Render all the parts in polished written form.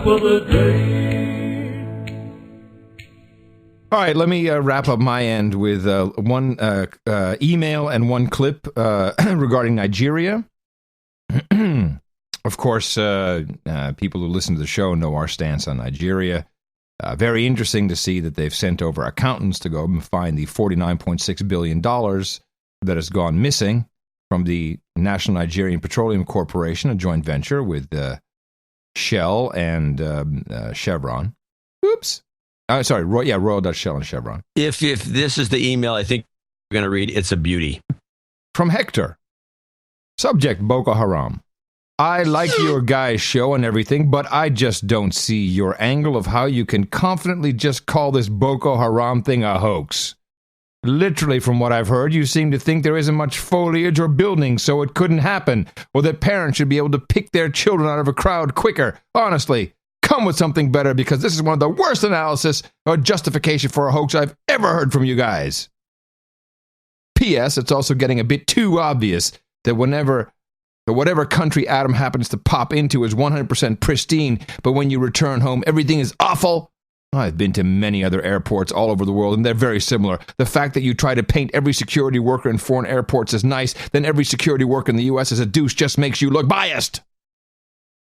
Clip of the day. All right, let me wrap up my end with one email and one clip regarding Nigeria. Of course, people who listen to the show know our stance on Nigeria. Very interesting to see that they've sent over accountants to go and find the $49.6 billion that has gone missing from the National Nigerian Petroleum Corporation, a joint venture with Shell and Chevron. Oops. Royal Dutch Shell and Chevron. If this is the email I think we're going to read, it's a beauty. From Hector. Subject, Boko Haram. I like your guys' show and everything, but I just don't see your angle of how you can confidently just call this Boko Haram thing a hoax. Literally, from what I've heard, you seem to think there isn't much foliage or building, so it couldn't happen, or that parents should be able to pick their children out of a crowd quicker. Honestly, come with something better, because this is one of the worst analysis or justification for a hoax I've ever heard from you guys. P.S. It's also getting a bit too obvious that whatever country Adam happens to pop into is 100% pristine, but when you return home, everything is awful. I've been to many other airports all over the world, and they're very similar. The fact that you try to paint every security worker in foreign airports as nice, then every security worker in the U.S. as a douche just makes you look biased.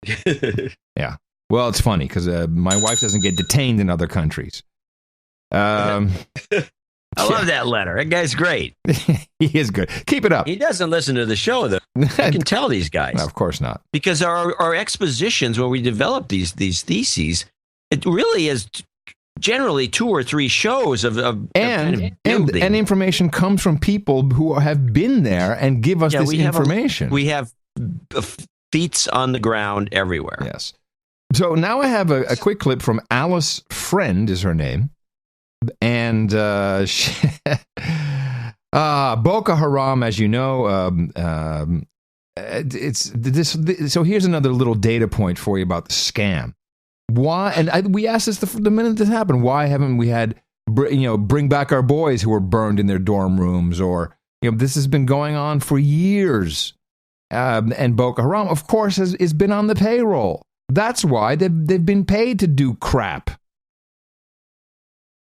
Yeah. Well, it's funny, because my wife doesn't get detained in other countries. I love that letter. That guy's great. He is good. Keep it up. He doesn't listen to the show, though. I can tell these guys. No, of course not. Because our expositions, where we develop these theses, it really is generally 2 or 3 shows of and information comes from people who have been there and give us this information. We have feet on the ground everywhere. Yes. So now I have a quick clip from Alice Friend is her name. And Boko Haram, as you know, it's this. So here's another little data point for you about the scam. Why? And we asked this the minute this happened. Why haven't we had bring back our boys who were burned in their dorm rooms? Or this has been going on for years. And Boko Haram, of course, has been on the payroll. That's why they've been paid to do crap.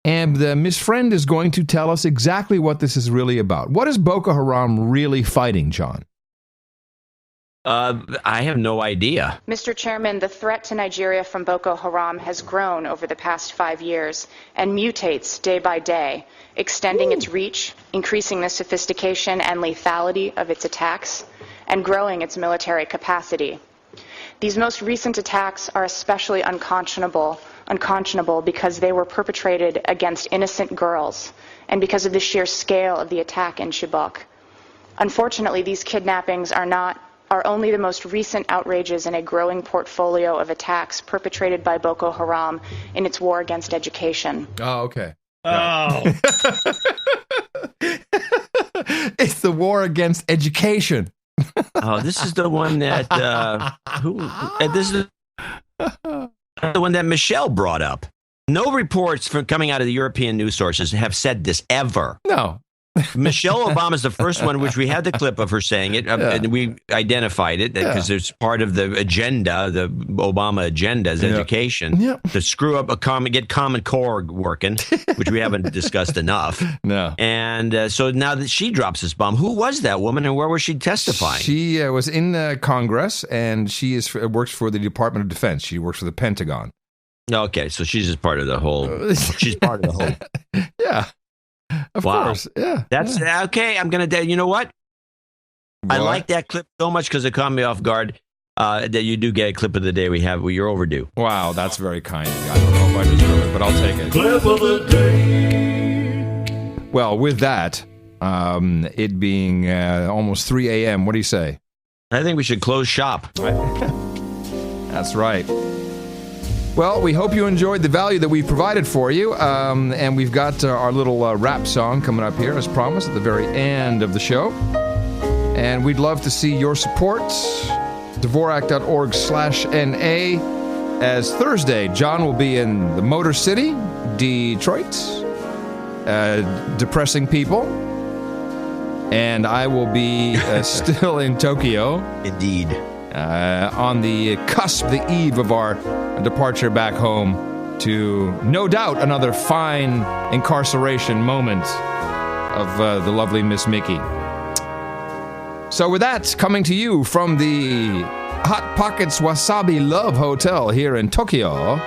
And Miss Friend is going to tell us exactly what this is really about. What is Boko Haram really fighting, John? I have no idea. Mr. Chairman, the threat to Nigeria from Boko Haram has grown over the past 5 years and mutates day by day, extending its reach, increasing the sophistication and lethality of its attacks, and growing its military capacity. These most recent attacks are especially unconscionable because they were perpetrated against innocent girls and because of the sheer scale of the attack in Chibok. Unfortunately, these kidnappings are only the most recent outrages in a growing portfolio of attacks perpetrated by Boko Haram in its war against education. Oh, okay. Oh. It's the war against education. Oh, this is the one that this is the one that Michelle brought up. No reports from coming out of the European news sources have said this ever. No. Michelle Obama is the first one, which we had the clip of her saying it, and we identified it because it's part of the agenda, the Obama agenda is education, to screw up get Common Core working, which we haven't discussed enough. No. And so now that she drops this bomb, who was that woman and where was she testifying? She was in Congress, and she works for the Department of Defense. She works for the Pentagon. Okay, so she's just part of the whole. She's part of the whole. Yeah. Of course, yeah. That's okay. I'm going to, you know what? I like that clip so much because it caught me off guard that you do get a clip of the day you're overdue. Wow, that's very kind of you. I don't know if I deserve it, but I'll take it. Clip of the day. Well, with that, it being almost 3 a.m., what do you say? I think we should close shop. That's right. Well, we hope you enjoyed the value that we've provided for you, and we've got our little rap song coming up here, as promised, at the very end of the show. And we'd love to see your support. Dvorak.org/NA. As Thursday, John will be in the Motor City, Detroit, depressing people. And I will be still in Tokyo. Indeed. on the cusp, the eve of our departure back home to, no doubt, another fine incarceration moment of the lovely Miss Mickey. So with that, coming to you from the Hot Pockets Wasabi Love Hotel here in Tokyo.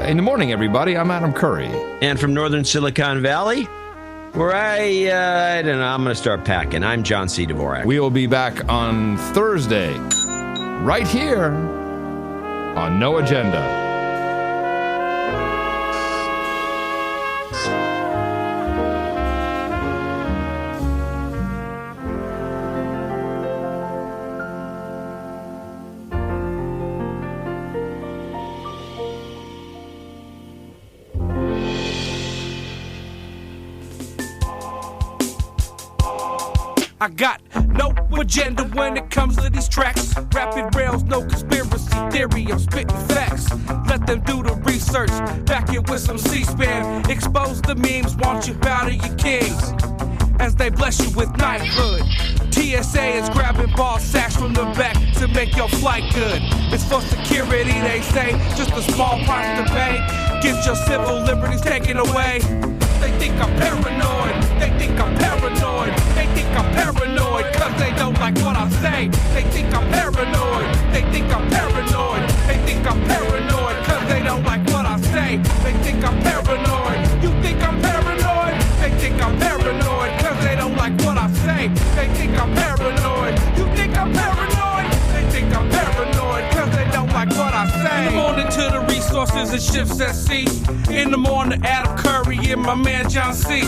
In the morning, everybody, I'm Adam Curry. And from northern Silicon Valley, where I don't know, I'm going to start packing. I'm John C. Dvorak. We will be back on Thursday, right here on No Agenda. I got no agenda when it comes to these tracks. Rapid rails, no conspiracy theory, I'm spitting facts. Let them do the research, back it with some C-SPAN. Expose the memes, want you bow to your kings as they bless you with knighthood. TSA is grabbing ball sacks from the back to make your flight good. It's for security, they say, just a small price to pay. Get your civil liberties taken away. They think I'm paranoid, they think I'm paranoid, they think I'm paranoid, cause they don't like what I say. They think I'm paranoid, they think I'm paranoid, they think I'm paranoid, cause they don't like what I say. They think I'm paranoid, you think I'm paranoid, they think I'm paranoid, cause they don't like what I say. They think I'm paranoid, you think I'm paranoid, they think I'm paranoid, cause they don't like what I say. In the morning to the resources and ships at sea. In the morning, Adam Curry and my man John C.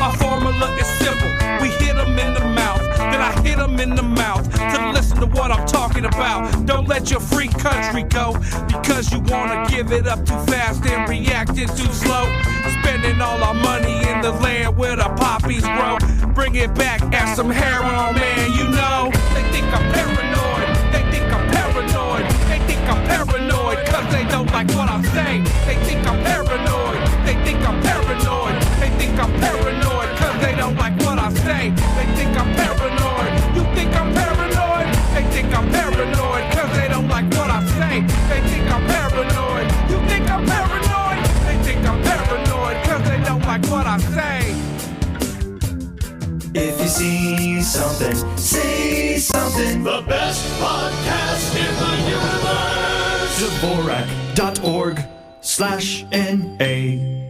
Our formula is simple. We hit them in the mouth, then I hit them in the mouth to listen to what I'm talking about. Don't let your free country go because you wanna give it up too fast and reacting too slow. Spending all our money in the land where the poppies grow. Bring it back, add some hair on, man, you know. They think I'm paranoid, they think I'm paranoid, they think I'm paranoid, cause they don't like what I say. They think I'm paranoid, they think I'm paranoid, they think I'm paranoid, cause they don't like what I say. They think I'm paranoid, you think I'm paranoid, they think I'm paranoid, cause they don't like what I say. They think I'm paranoid, you think I'm paranoid, they think I'm paranoid, cause they don't like what I say. If you see something, say something. The best podcast in the universe. Dvorak.org/NA